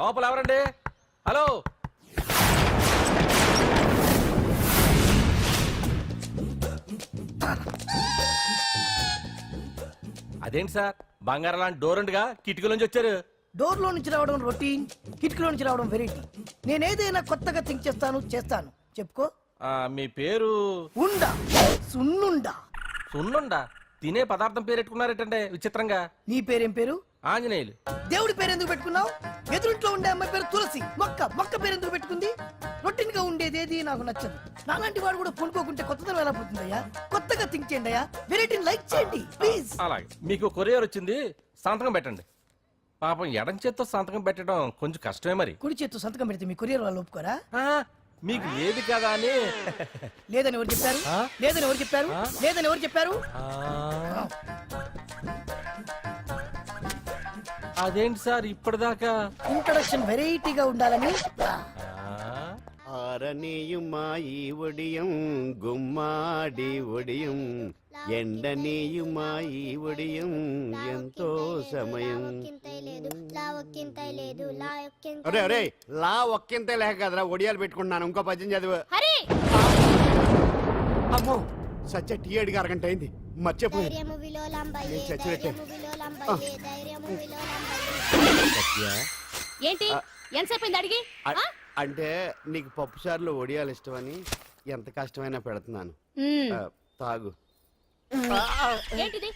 లోపల ఎవరండి? హలో, అదేంటి సార్ బంగారం లాంటి డోర్ ఉండగా కిటికీలోంచి వచ్చారు? డోర్ లో నుంచి రావడం రొటీన్, కిటికీలో నుంచి రావడం వెరైటీ. నేనేదైనా కొత్తగా థింక్ చేస్తాను. చెప్పుకో. మీ పేరు? ఉండా, సున్నుండా. సున్నుండా? తినే పదార్థం పేరు పెట్టుకున్నారేటంటే విచిత్రంగా. నీ పేరేం పేరు? ఆంజనేయులు. దేవుడి పేరు ఎందుకు పెట్టుకున్నావు? ఎదురింట్లో ఉండే అమ్మాయి పేరు తులసి. మొక్క పేరు ఎందుకు పెట్టుకుంది? రొటీన్ గా ఉండేదేది నాకు నచ్చదు. నాలాంటి వాడు కూడా కొనుక్కోకుంటే కొత్తదనం ఎలా పోతుందయ్యా? కొత్తగా థింక్ చేయండి అయ్యా. వెరైటీని లైక్ చేయండి ప్లీజ్. అలాగే. మీకు కొరియర్ వచ్చింది, సంతకం పెట్టండి. పాపం ఎడం చేత్తో సంతకం పెట్టడం కొంచెం కష్టమే మరి. కుడి చేత్తో సంతకం పెడితే మీ కొరియర్ వాళ్ళు ఒప్పుకోరా? మీకు లేదు కదా అని. లేదని ఎవరు చెప్పారు? లేదని ఎవరు చెప్పారు? లేదని ఎవరు చెప్పారు? అదేంటి సార్ ఇప్పటిదాకా ఇంట్రొడక్షన్ వెరైటీగా ఉండాలని. ఆరనీయుమాయి ఒడియం గుమ్మాడి ఒడియం ఎండనీయుమాయి ఒడియం ఎంతో సమయం. అరే అరే లా ఒక్కింతే లేక కదరా ఒడియాలు పెట్టుకుంటున్నాను. ఇంకో పద్యం చదివు. అమ్మో సత్య టీ అడిగి అరగంట అయింది, మర్చిపోయి చచ్చినట్టే. ఏంటి ఎంతసేపు అడిగి? అంటే నీకు పప్పు సార్లు ఒడియాలు ఇష్టమని ఎంత కష్టమైనా పెడుతున్నాను. తాగు. ఏంటిది?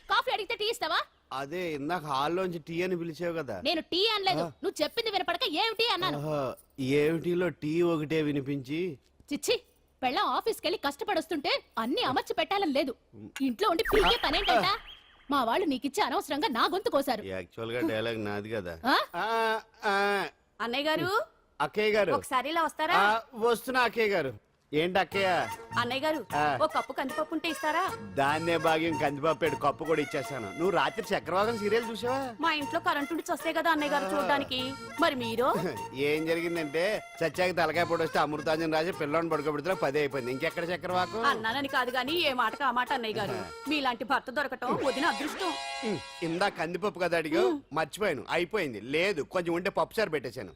కాఫీ అడిగితే టీ ఇస్తావా? అదే ఇందాక హాల్లోంచి టీ అని పిలిచావు కదా. నేను టీ అనలేదు, నువ్వు చెప్పింది వినపడక ఏమిటి అన్నాను. ఏమిటిలో టీ ఒకటే వినిపించి. చిచ్చి, పెళ్ళం ఆఫీస్కి వెళ్ళి కష్టపడొస్తుంటే అన్ని అమర్చి పెట్టాలని లేదు. ఇంట్లో ఉండి పీకే పనేంటంట? మా వాళ్ళు నీకిచ్చి అనవసరంగా నా గొంతు కోసారు. యాక్చువల్ గా డైలాగ్ నాది కదా. అన్నయ్య గారు, అక్కయ్య గారు ఒకసారి ఇలా వస్తారా? వస్తున్నా అక్కయ్య గారు. ఏంటి అక్కయ్య? అన్నయ్య గారు, ఓ కప్పు కందిపప్పు ఉంటే ఇస్తారా? దాన్నే భాగ్యం కందిపప్పు కప్పు కూడా ఇచ్చేసాను. నువ్వు రాత్రి చక్రవాదం సీరియల్ చూసావా? మా ఇంట్లో కరెంటు ఉండి వస్తే కదా అన్నయ్య గారు చూడడానికి. మరి మీరు? ఏం జరిగిందంటే సత్యాకి తలకాయ పొడి వస్తే అమృతాంజన్ రాజు పిల్లని పడుకోబెడుతున్నా 10 అయిపోయింది. ఇంకెక్కడ చక్రవాకం? అన్నానని కాదు గాని ఏ మాటకు ఆ మాట అన్నయ్య గారు. మీలాంటి భర్త దొరకటం వదిన అదృష్టం. ఇందా కందిపప్పు కదా అడిగా, మర్చిపోయాను. అయిపోయింది. లేదు కొంచెం ఉంటే పప్పు సార్ పెట్టేశాను.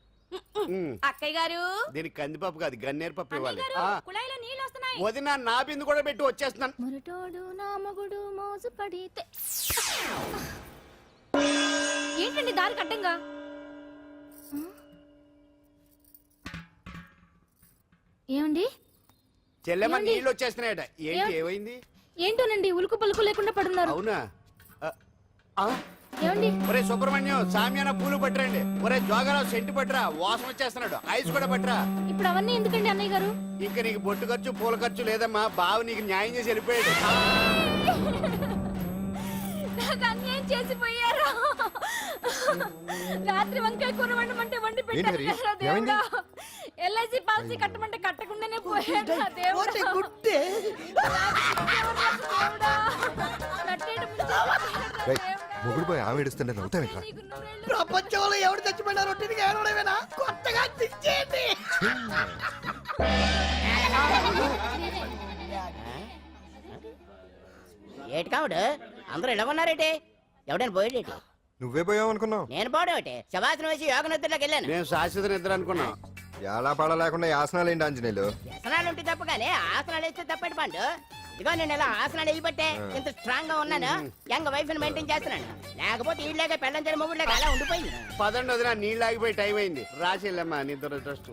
అక్కయ్య గారు, దీనికి కందిపప్పు కాదు గన్నేరు పప్పు ఇవ్వాలి. కుళాయిలో నీళ్ళు వస్తున్నాయి. వదిన నా బిందు కూడా పెట్టి వచ్చేస్తున్నాను. మురటోడు నా మగుడు మోజు పడితే. ఏంటండి దారి కట్టంగా? ఏమండి? చెల్లెమ్మ నీళ్ళు వచ్చేస్తున్నాయట. ఏంటి ఏమైంది? ఏంటోనండి ఉలుకు పలుకు లేకుండా పడున్నారు. అవునా? ఏమండి? ఒరే సుబ్రహ్మణ్యం సామ్యాన పూలు పట్టరండి. ఒరే జోగరావు సెంటు పట్టరా, వాసన వచ్చేస్తున్నాడు. ఐస్ కూడా పట్టరా. ఇప్పుడు అవన్నీ ఎందుకండి అన్నయ్య గారు? ఇంకా నీకు బొట్టు ఖర్చు పూల ఖర్చు లేదమ్మా. బావ నీకు న్యాయం చేసి వెళ్ళిపోయాడు. నాకు అన్యాయం చేసిపోయారు. రాత్రి వంకాయ కూర వండమంటే వండి పెట్టారు దేవుడా. ఎల్ఐసి పాలసీ కట్టమంటే కట్టకుండానే పోయాడు దేవుడా. మొగుడు పోయి ఆమె ఏడుస్తుంటే నవ్వుతాను ఇక్కడ. ప్రపంచంలో ఎవరు చచ్చిపోయినా రొట్టెనిగా ఏడవడమేనా? కొత్తగా తెచ్చేయండి. ఏటి కావుడు అందరూ ఇలా ఉన్నారేటి? ఎవడైనా పోయేటి? నువ్వే పోయావు అనుకున్నావు. నేను పోవడం శవాసనం వేసి యోగ నిద్రలోకి వెళ్ళాను. నేను శాశ్వత నిద్ర అనుకున్నా. ఎలా పడ లేకుండా ఆసనాలు ఏంటి ఆంజనేయులు? వ్యసనాలు ఉంటే తప్ప కానీ ఆసనాలు వేస్తే తప్పటి పండు. ఇదిగో నేను ఇలా ఆసనాలు వేయబట్టే ఇంత స్ట్రాంగ్ గా ఉన్నాను. యంగ్ వైఫ్ ని మెయింటైన్ చేస్తున్నాను. లేకపోతే ఇళ్ళగా పెళ్ళంచని మొగుడులేక అలా ఉండిపోయింది. పదండి వదిన, నీళ్ళు ఆగిపోయి టైం అయింది. రాసేళ్ళమ్మా నిద్ర ట్రస్ట్.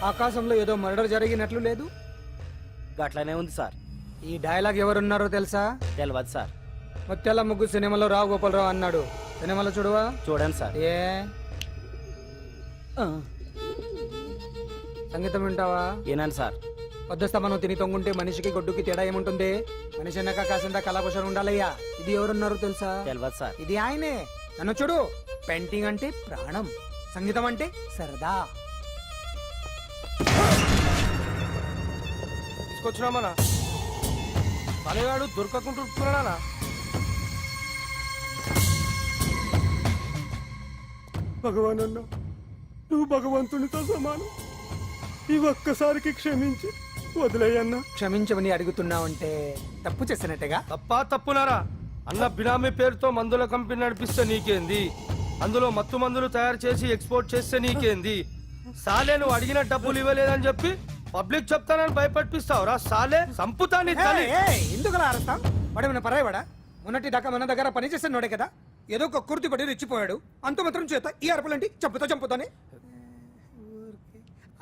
ఆకాశంలో ఏదో మర్డర్ జరిగినట్లు లేదు. గట్లనే ఉంది సార్. ఈ డైలాగ్ ఎవరున్నారో తెలుసా? తెలియదు సార్. ముత్యాల ముగ్గు సినిమాలో రావు గోపాలరావు అన్నాడు. సినిమాలో చూడవా? చూడండి సార్. ఏ సంగీతం వింటావా? ఏనండి సార్. పొద్దుస్తమనం తిని తొంగుంటే మనిషికి గొడ్డుకి తేడా ఏముంటుంది? మనిషి అన్నాక కాసింత కళాభూషణ ఉండాలయ్యా. ఇది ఎవరున్నారో తెలుసా? తెలియదు సార్. ఇది ఆయనే. నన్ను చూడు. పెయింటింగ్ అంటే ప్రాణం, సంగీతం అంటే సరదా. వచ్చినామనా పనిగాడు దొరకకుంటున్నానా? భగవాన్ అన్న, నువ్వు భగవంతునితో సమానం. ఈ ఒక్కసారికి క్షమించి వదిలేయన్నా. క్షమించమని అడుగుతున్నావంటే తప్పు చేసినట్టుగా. తప్పా తప్పునారా? అన్న బినామీ పేరుతో మందుల కంపెనీ నడిపిస్తే నీకేంది? అందులో మత్తు మందులు తయారు చేసి ఎక్స్పోర్ట్ చేస్తే నీకేంది? సాలే నువ్వు అడిగిన డబ్బులు ఇవ్వలేదని చెప్పి పబ్లిక్ చెప్తానని భయపడిపిస్తావురా? సాలే సంపుతాని తల్లి. ఎందుకు అరుస్తాం? వాడేమైనా పరాయవాడా? మొన్నటి దాకా మన దగ్గర పనిచేస్తున్నాడే కదా, ఏదో ఒక కుర్తి పడి రెచ్చిపోయాడు. అంత మాత్రం చేత ఈ అరపలేంటి? చంపుతానే.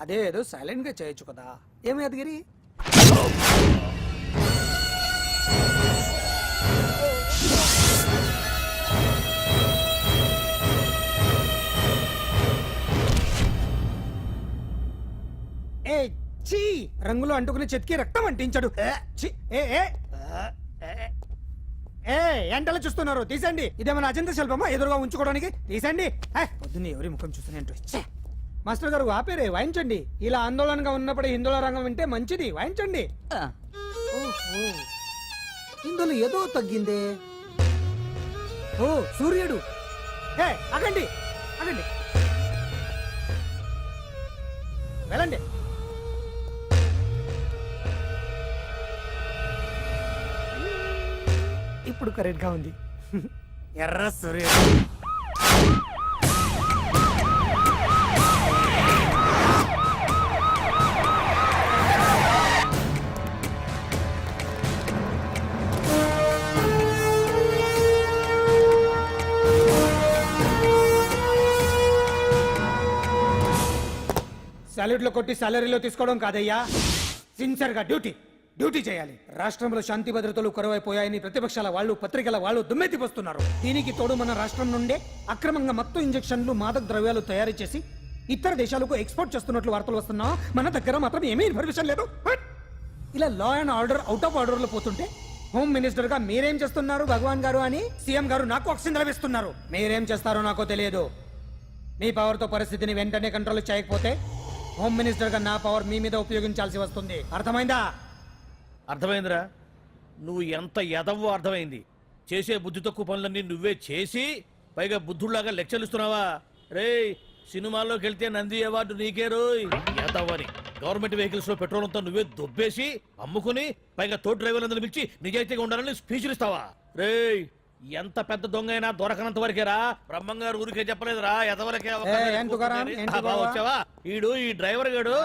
అదే ఏదో సైలెంట్ గా చేయొచ్చు కదా. ఏమి అదిగిరి? ఏ చీ, రంగులో అంటుకునే చెతికి రక్తం అంటించాడు. ఎంటలో చూస్తున్నారు, తీసండి. ఇదేమన్నా అజంత శిల్పమా ఎదురుగా ఉంచుకోవడానికి? తీసండి. పొద్దున్న ఎవరి ముఖం చూస్తున్నట్టు. మాస్టర్ గారు ఆపేరే, వాయించండి. ఇలా ఆందోళనగా ఉన్నప్పుడు హిందువుల రంగం వింటే మంచిది, వాయించండి. ఓహో, ఇందులో ఏదో తగ్గిందే. ఓ సూర్యుడు. ఆగండి ఆగండి, వెళ్ళండి. ఇప్పుడు కరెక్ట్ గా ఉంది. ఎర్ర సూర్యుడు. సాలరీలో కొట్టి సాలరీలో తీసుకోవడం కాదయ్యా, సిన్సియర్ గా డ్యూటీ చేయాలి. రాష్ట్రంలో శాంతి భద్రతలు కొరవైపోయాయని ప్రతిపక్షాల వాళ్ళు, పత్రికల వాళ్ళు దుమ్మెత్తిపోస్తున్నారు. దీనికి తోడు మన రాష్ట్రం నుండే అక్రమంగా మత్తు ఇంజెక్షన్లు, మాదక ద్రవ్యాలు తయారు చేసి ఇతర దేశాలకు ఎక్స్పోర్ట్ చేస్తున్నట్లు వార్తలు వస్తున్నా మన దగ్గర మాత్రం ఏమీ ఇన్ఫర్మేషన్ లేదు. ఇలా law and order out of order లో పోతుంటే హోమ్ మినిస్టర్ గా మీరేం చేస్తున్నారు భగవాన్ గారు అని సీఎం గారు నాకు ఆక్సిజన్ లభిస్తున్నారు. మీరేం చేస్తారో నాకు తెలియదు. మీ పవర్ తో పరిస్థితిని వెంటనే కంట్రోల్ చేయకపోతే హోమ్ మినిస్టర్ గా నా పవర్ మీ మీద ఉపయోగించాల్సి వస్తుంది. అర్థమైందా? అర్థమైందిరా. నువ్వు ఎంత ఎదవో అర్థమైంది. చేసే బుద్ధి తక్కువ పనులన్నీ నువ్వే చేసి పైగా బుద్ధుళ్లాగా లెక్చర్లు ఇస్తున్నావా? రేయ్, సినిమాల్లోకి వెళ్తే నంది అవార్డు నీకే రోయ్ ఎదవని. గవర్నమెంట్ వెహికల్స్ లో పెట్రోల్ అంతా నువ్వే దొబ్బేసి అమ్ముకుని పైగా తోటి డ్రైవర్లందరూ పిలిచి నిజాయితీగా ఉండాలని స్పీచ్లు ఇస్తావా? రేయ్, ఎంత పెద్ద దొంగ అయినా దొరకనంత వరకేరా. బ్రహ్మంగారు ఊరికే చెప్పలేదురా ఎదవలకే వచ్చావా? ఈడు ఈ డ్రైవర్ గాడు.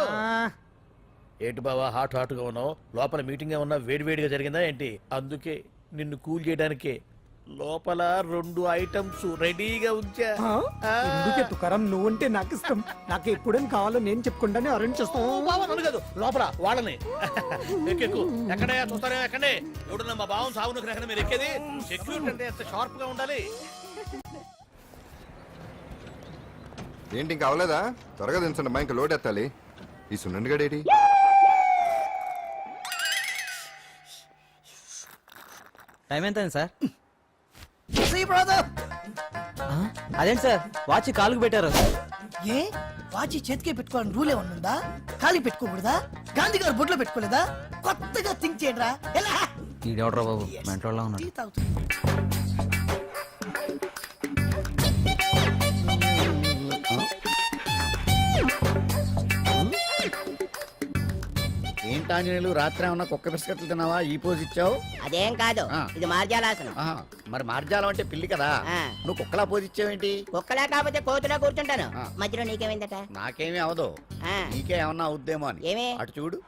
ఏంటి బావా హాట్ గా ఉన్నావు? లోపల మీటింగ్ ఏమన్నా వేడివేడిగా జరిగిందా ఏంటి? అందుకే నిన్ను కూల్ చేయడానికే లోపల 2 ఐటమ్స్ రెడీగా ఉంచా. ఎందుకే తుకారం, నువ్వంటే నాకు ఇష్టం. నాకు ఎప్పుడేం కావాలో నేను చెప్పుకుంటానే అరేంజ్ చేస్తాను. కాదు లోపల వాళ్ళని ఎక్కెక్కు. ఎక్కడే చూస్తారే ఎక్కడే. ఎవడన్నా మా బావం సాగును ఎక్కడ మీరు ఎక్కేది? సెక్యూరిటీ అంటే ఎంత షార్ప్ గా ఉండాలి. ఏంటి ఇంకా అవలేదా? త్వరగా దించండి, మా ఇంకా లోడ్ ఎత్తాలి. ఈ సున్నండి గడేటి? టైం ఎంత అయింది సార్? అదేంటి సార్ వాచ్ కాలుకు పెట్టారు? ఏ వాచి చేతికే పెట్టుకోవాలని రూల్ ఏమన్నా ఉందా? ఖాళీ పెట్టుకోకూడదా? గాంధీ గారు బొడ్లో పెట్టుకోలేదా? కొత్తగా థింక్ చేయరా. ఎలా ఈడెవడ్రా బాబు మెంటోళ్ళ ఉన్నాడు. టీ తాగుతుంది. ఏంటాంజనేయులు, రాత్రి ఏమన్నా కుక్క బిస్కెట్లు తిన్నావా? ఈ పోజ్ ఇచ్చావు. అదేం కాదు, ఇది మార్జాలాసనం. మరి మార్జాలం అంటే పిల్లి కదా, నువ్వు కుక్కలా పోజ్ ఇచ్చావేంటి? కుక్కలా కాకపోతే కోతులా కూర్చుంటాను. మధ్యలో నీకేమైందట? నాకేమీ అవదు, నీకే ఏమన్నా అవుద్దేమో అని. ఏమి? అటు చూడు.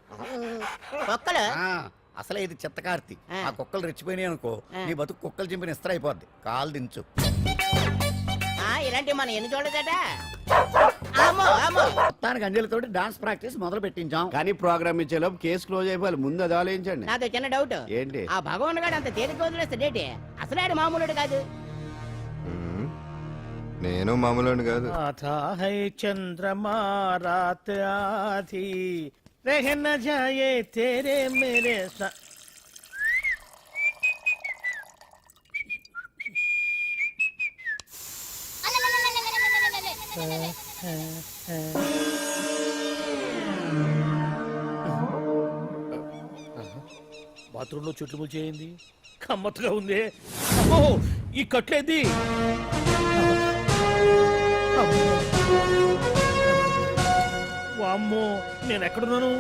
కుక్కలు అసలే ఇది చిత్తకార్తి. ఆ కుక్కలు రెచ్చిపోయినాయి అనుకో, నీ బతుకు కుక్కలు చింపిన ఇస్త్ర అయిపోద్ది. కాలు దించు. ఇలాంటివి మనం ఎన్ని చూడదట. మొత్తానికి అంజలితోటి డాన్స్ ప్రాక్టీస్ మొదలు పెట్టించాం. కానీ ప్రోగ్రామ్ ఇచ్చేలోపు కేసు క్లోజ్ అయిపోవాలి. ముందు అది ఆలోచించండి. నాతో చిన్న డౌట్. ఏంటి? ఆ భగవాన్ గారు అంత తేలిక వదిలేస్తాడేటి? అసలు ఆడు మామూలుడు కాదు. నేను మామూలు కాదు. చంద్రమా రాత్ ఆధీ రహ న జాయే తేరే మేరే బాత్రూంలో చెట్లు ముల్చేయింది కమ్మత్తుగా ఉంది. అమ్మో ఈ కట్లేంది? వామ్మో నేను ఎక్కడున్నాను?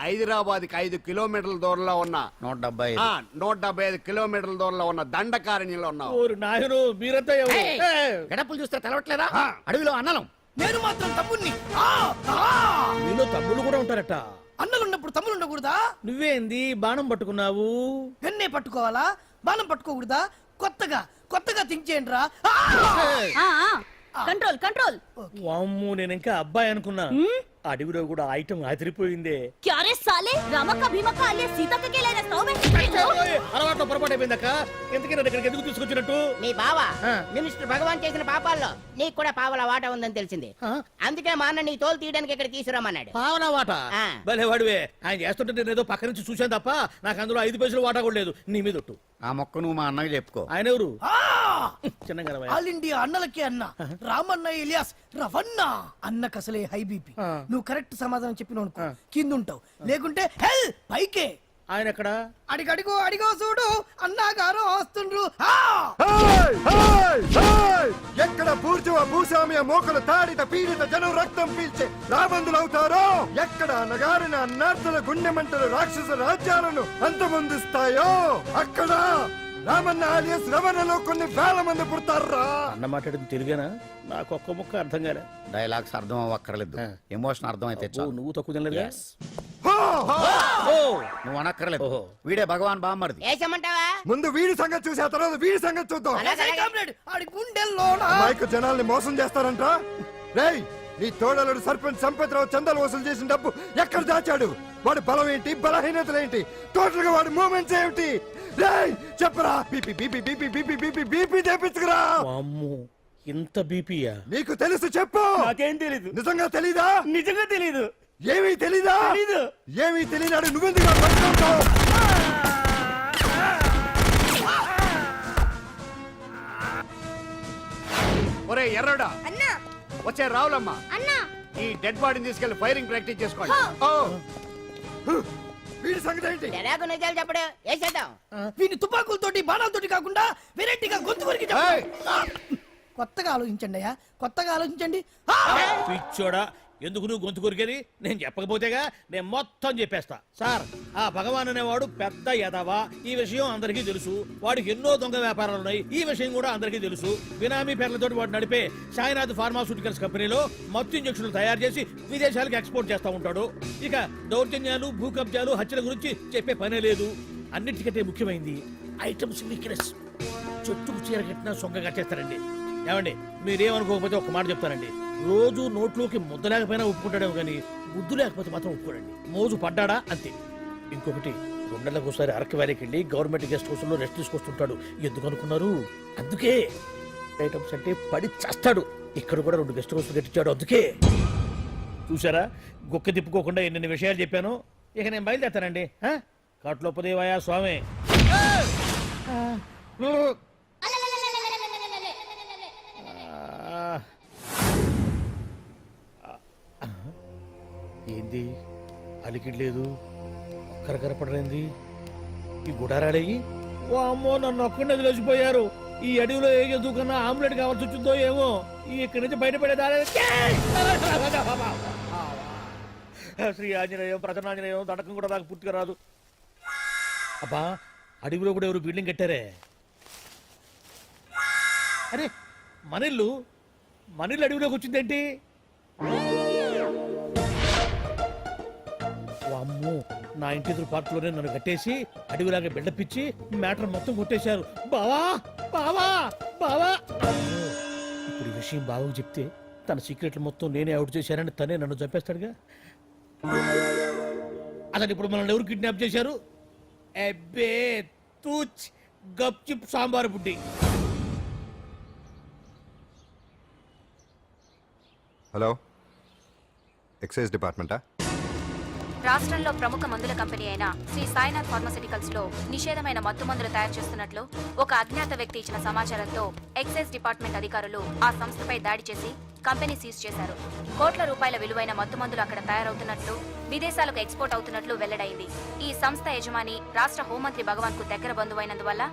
హైదరాబాద్కి 5 కిలోమీటర్ల దూరంలో ఉన్న 175 కిలోమీటర్ల దూరంలో ఉన్న దండకారణ్యంలో ఉన్నావు. ఓరి నాయను మీరంతా ఎవరు? గడపలు చూస్తే తెలవట్లేదా? అడవిలో అన్నలం. నేను మాత్రం తమ్ముణ్ణి. మీలో తమ్ముళ్ళు కూడా ఉంటారట. అన్నలున్నప్పుడు తమ్ముడు ఉండకూడదా? నువ్వేంది బాణం పట్టుకున్నావు? వెన్నే పట్టుకోవాలా? బాణం పట్టుకోకూడదా? కొత్తగా థింక్ చేయండి రా. Control control. వామ్మో నేను ఇంకా అబ్బాయి అనుకున్నా. అడవిలో కూడా ఐటమ్ అదిరిపోయిందే. క్యారే సాలే రమక భీమక అలియా సీతక్క కేలైన స్టవ్ అలవాటు పొరపాటు అయిపోయిందక్క. ఎందుకు నన్ను ఇక్కడికి ఎందుకు తీసుకొచ్చినట్టు? మీ బావ మినిస్టర్ భగవాన్ చేసిన పాపాల్లో నీకు కూడా పావల వాటా ఉందని తెలిసింది. అందుకే మా అన్న నీ తోలు తీయడానికి ఇక్కడ తీసుకురమ్మన్నాడు. పావనా వాట ఆ. భలే వాడివే. ఆయన చేస్తుంటే నేను ఏదో పక్క నుంచి చూశాను తప్ప నాకు అందులో 5 పైసలు వాటా కూడా లేదు. నీ మీద ఒట్టు. ఆ మొక్క నువ్వు మా అన్నకి చెప్పుకో. ఆయన ఎవరు? చిన్నగా ఆల్ ఇండియా అన్నలకే అన్న రామన్న ఇలియాస్ రవన్న అన్నకు అసలే హై బీపీ. నువ్వు కరెక్ట్ సమాధానం చెప్పిన కింద ఉంటావు, లేకుంటే హెల్ పైకే. ఆయన ఎక్కడ? అడిగో చూడు అన్నగారు వస్తుండ్రు. ఎక్కడ బూర్జువ భూస్వామ్య మోకలు తాడిత పీడిత జనం రక్తం పీల్చే రాబందులవుతారో, ఎక్కడ నగారిన అన్నార్థుల గుండె మంటలు రాక్షస రాజ్యాలను అంతమొందిస్తాయో, అక్కడ రామన్న ఆలియస్ రమణలో కొన్ని వేల మంది పుడతారా. అన్న మాట్లాడింది తెలుగేనా? నాకు ఒక్క ముక్క అర్థం కాలే. డైలాగ్స్ అర్థం అవ్వక్కర్లేదు, ఎమోషన్ అర్థం అయితే ఓ, నువ్వు తక్కువ తినలేదా? నువ్వు అనక్కర్లేదు. వీడే భగవాన్ బామ్మర్ది. వేసమంటావా? ముందు వీడి సంగతి చూసి ఆ తర్వాత వీడి సంగతి చూద్దాం. ఆడి గుండెల్లో మైకు జనాల్ని మోసం చేస్తారంట. రేయ్, నీ తోడలుడు సర్పంచ్ సంపత్రావు చందాలు వసూలు చేసిన డబ్బు ఎక్కడ దాచాడు? వాడి బలం ఏంటి, బలహీనతలు ఏంటి, టోటల్ గా వాడి మూమెంట్స్ ఏమిటి? రేయ్ చెప్పరా. BP BP BP BP BP BP తెప్పించుకురా. వామ్మో ఇంత బీపీయా? నీకు తెలుసు చెప్పు. నాకేం తెలీదు. నిజంగా తెలీదా? నిజంగా తెలీదు. ఏమీ తెలీదా? ఏమీ తెలియనాడు నువ్వెందుకు పట్టుకుంటావు? ఒరే ఎర్రడా, వచ్చే రావులమ్మ, ఈ డెడ్ బాడీని తీసుకెళ్లి ఫైరింగ్ ప్రాక్టీస్ చేసుకోండి. వీడి సంగతి ఏంటి? ఎలాగో నిజాలు చెప్పడు. వేసేద్దాం. వీని తుపాకులతోటి బాణాలతోటి కాకుండా వెరైటీగా గొంతు వరకు కొత్తగా ఆలోచించండి అయ్యా, కొత్తగా ఆలోచించండి. పిచ్చోడా, ఎందుకు నువ్వు గొంతు కొరికేది? నేను చెప్పకపోతేగా నేను మొత్తం చెప్పేస్తా. సార్, ఆ భగవాన్ అనేవాడు పెద్ద యదవా, ఈ విషయం అందరికీ తెలుసు. వాడికి ఎన్నో దొంగ వ్యాపారాలు ఉన్నాయి, ఈ విషయం కూడా అందరికీ తెలుసు. బినామీ పేర్లతో వాడు నడిపే సాయినాథ్ ఫార్మాస్యూటికల్స్ కంపెనీలో మత్తు ఇంజక్షన్లు తయారు చేసి విదేశాలకు ఎక్స్పోర్ట్ చేస్తా ఉంటాడు. ఇక దౌర్జన్యాలు, భూ కబ్జాలు, హత్యల గురించి చెప్పే పనే లేదు. అన్నిటికంటే ముఖ్యమైనది ఐటమ్స్ వీక్నెస్. చెట్టుకు చీర కట్టినా సొంగ కట్టేస్తారండి. ఏమండి, మీరేమనుకోకపోతే ఒక మాట చెప్తానండి. రోజు నోట్లోకి ముద్ద లేకపోయినా ఒప్పుకుంటాడేమో కానీ ముద్దు లేకపోతే మాత్రం ఒప్పుకోడండి. మోజు పడ్డాడా అంతే. ఇంకొకటి, 2 నెలలకు ఒకసారి అరకు వ్యాలీకి వెళ్ళి గవర్నమెంట్ గెస్ట్ హౌస్ లో రెస్ట్ తీసుకొస్తుంటాడు. ఎందుకు అనుకున్నారు? అందుకే. ఐటమ్స్ అంటే పడి చేస్తాడు. ఇక్కడ కూడా 2 గెస్ట్ హౌస్ కట్టించాడు. అందుకే. చూసారా, గుక్క తిప్పుకోకుండా ఎన్ని విషయాలు చెప్పాను. ఇక నేను బయలుదేరుతానండి. కాట్లోపదేవాయా స్వామి. ఏంది అలికిడ్ లేదు, కరకరపడలేంది, ఈ గుడారాడేయి. ఓ అమ్మో, నన్ను ఒక్కడిని వదిలేసిపోయారు. ఈ అడవిలో ఏ జంతువుకన్నా ఆమ్లెట్ కావాల్సి వచ్చిందో ఏమో. ఇక్కడి నుంచి బయటపడేదారే. శ్రీ ఆంజనేయం, ప్రసన్నాంజనేయం, దడకం కూడా నాకు పూర్తిగా రాదు. అబ్బా, అడవిలో కూడా ఎవరు బిల్డింగ్ కట్టారే. అరే, మనిల్లు అడవిలోకి వచ్చిందేంటి? అమ్మో, నా ఇంటి ఎదురు పార్కులోనే నన్ను కట్టేసి అడవిలాగా బిడ్డపిచ్చి మ్యాటర్ మొత్తం కొట్టేశారు. బావా బావా బావా. ఇప్పుడు ఈ విషయం బావకు చెప్తే తన సీక్రెట్లు మొత్తం నేనే అవుట్ చేశానని తనే నన్ను చంపేస్తాడుగా. అసలు ఇప్పుడు మనల్ని ఎవరు కిడ్నాప్ చేశారు? అబ్బే తూచ్ గప్ చిప్ సాంబార్ బుడ్డి. హలో, ఎక్సైజ్ డిపార్ట్మెంటా? రాష్ట్రంలో ప్రముఖ మందుల కంపెనీ అయిన శ్రీ సాయినాథ్ ఫార్మాస్యూటికల్స్ లో నిషేధమైన మత్తు మందులు తయారు చేస్తున్నట్లు ఒక అజ్ఞాత వ్యక్తి ఇచ్చిన సమాచారంతో ఎక్సైజ్ డిపార్ట్మెంట్ అధికారులు ఆ సంస్థపై దాడి చేసి కంపెనీ సీజ్ చేశారు. కోట్ల రూపాయల విలువైన మత్తుమందులు అక్కడ తయారవుతున్నట్లు, విదేశాలకు ఎక్స్పోర్ట్ అవుతున్నట్లు వెల్లడైంది. ఈ సంస్థ యజమాని రాష్ట్ర హోంమంత్రి భగవాన్ కు దగ్గర బంధువైనందువల్ల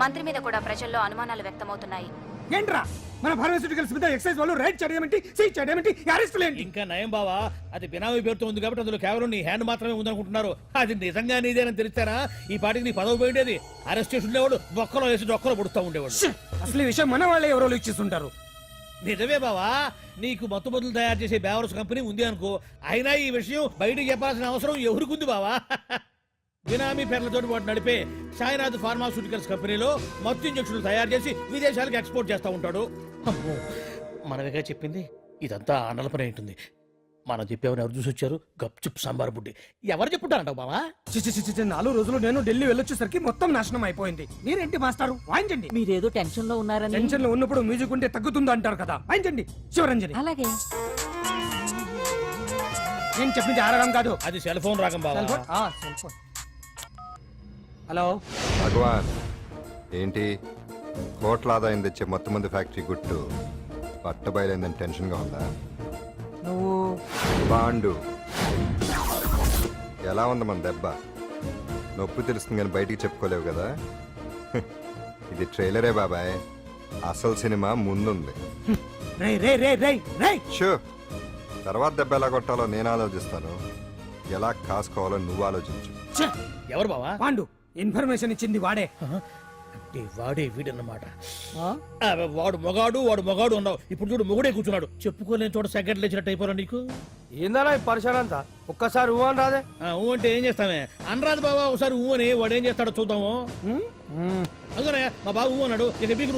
మంత్రి మీద కూడా ప్రజల్లో అనుమానాలు వ్యక్తమవుతున్నాయి. ఏంట్రా మన ఫార్మాస్యూటికల్స్ మీద ఎక్సైజ్ వాళ్ళు రైడ్ చేయడం ఏంటి, సీజ్ చేయడం ఏంటి, అరెస్టులు ఏంటి? ఇంకా నయం బావా, అది బినామీ పేరుతో ఉంది కాబట్టి అందులో కేవలం నీ హ్యాండ్ మాత్రమే ఉందనుకుంటున్నారు. అది నిజంగా నీదేనని తెలిస్తారా ఈ పాటికి నీ పదవి పోయిండేది. అరెస్ట్ చేసి ఉండేవాడు, బొక్కలో వేసి డొక్కలో పుడుతూ ఉండేవాడు. అసలు ఈ విషయం మన వాళ్ళే ఎవరో లీక్ చేస్తుంటారు. నిజమే బావా, నీకు మత్తు మందులు తయారు చేసే బేవర్స్ కంపెనీ ఉంది అనుకో, అయినా ఈ విషయం బయటకు చెప్పాల్సిన అవసరం ఎవరికుంది బావా? బినామీ పేర్లతో వాడు నడిపే సాయినాథ్ ఫార్మాస్యూటికల్స్ కంపెనీలో మత్తు ఇంజక్షన్లు తయారు చేసి విదేశాలకు ఎక్స్పోర్ట్ చేస్తూ ఉంటాడు. అమ్మో, మనమేగా చెప్పింది, ఇదంతా ఆనల పని ఉంటుంది. మనం చెప్పేవని ఎవరు చూసి వచ్చారు? గప్చుప్ సాంబార్ బుడ్డి. ఎవరు చెప్పుంటారంటావు బావా? చిచి 4 రోజులు నేను ఢిల్లీ వెళ్ళొచ్చేసరికి మొత్తం నాశనం అయిపోయింది. మీరేంటి మాస్టారు, వాయించండి. మీరేదో టెన్షన్ లో ఉన్నారని. టెన్షన్ లో ఉన్నప్పుడు మ్యూజిక్ ఉంటే తగ్గుతుంది అంటారు కదా, వాయించండి. శివరంజని, అలాగే. నేను చెప్పింది ఆ రాగం కాదు. అది సెల్ ఫోన్ రాగం బావా. Cell phone? Cell phone. Hello భగవాన్, ఏంటి కోట్ల ఆదాయం తెచ్చే మొత్తం మంది ఫ్యాక్టరీ గుట్టు పట్టబయలైందని టెన్షన్గా ఉందా? నువ్వు బాండు ఎలా ఉంది మన దెబ్బ? నొప్పి తెలుస్తుంది కానీ బయటికి చెప్పుకోలేవు కదా. ఇది ట్రైలరే బాబాయ్, అసలు సినిమా ముందుంది. రేయ్ రేయ్ రేయ్ రేయ్ రేయ్ షూ, తర్వాత దెబ్బ ఎలా కొట్టాలో నేను ఆలోచిస్తాను, ఎలా కాసుకోవాలో నువ్వు ఆలోచించు. ఛే! ఎవరు బావా? పాండు ఇన్ఫర్మేషన్ ఇచ్చింది వాడే. అంటే వాడే వీడన్నమాట. వాడు మొగాడు అన్నావు, ఇప్పుడు చూడు మొగుడే కూర్చున్నాడు. చెప్పుకోలేని చోట సెకండ్ లేచినట్టు అయిపోరా నీకు. ఏందన్నా ఈ పరిశాన్ అంతా? ఒక్కసారి ఊ అని రాదే? ఊ అంటే ఏం చేస్తామే? అనరాదు బాబా, ఒకసారి ఊ అని వాడు ఏం చేస్తాడో చూద్దాము. అందుకనే మా బాబు ఊ అన్నాడు, ఇక మీకు